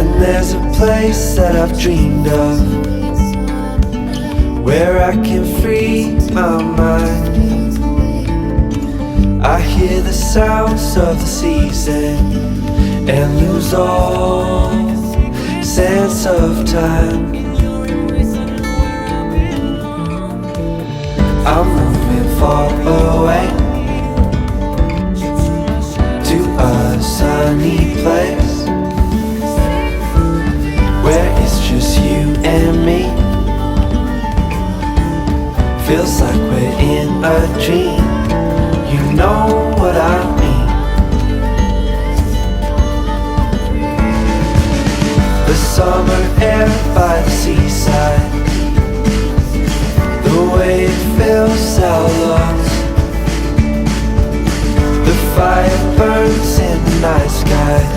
And there's a place that I've dreamed of, where I can free my mind. I hear the sounds of the season and lose all sense of time. I'm moving far away to a sunny place where it's just you and me. Feels like we're in a dream. You know what I mean. The summer air by the seaside, the way it feels out lost. The fire burns in the night sky.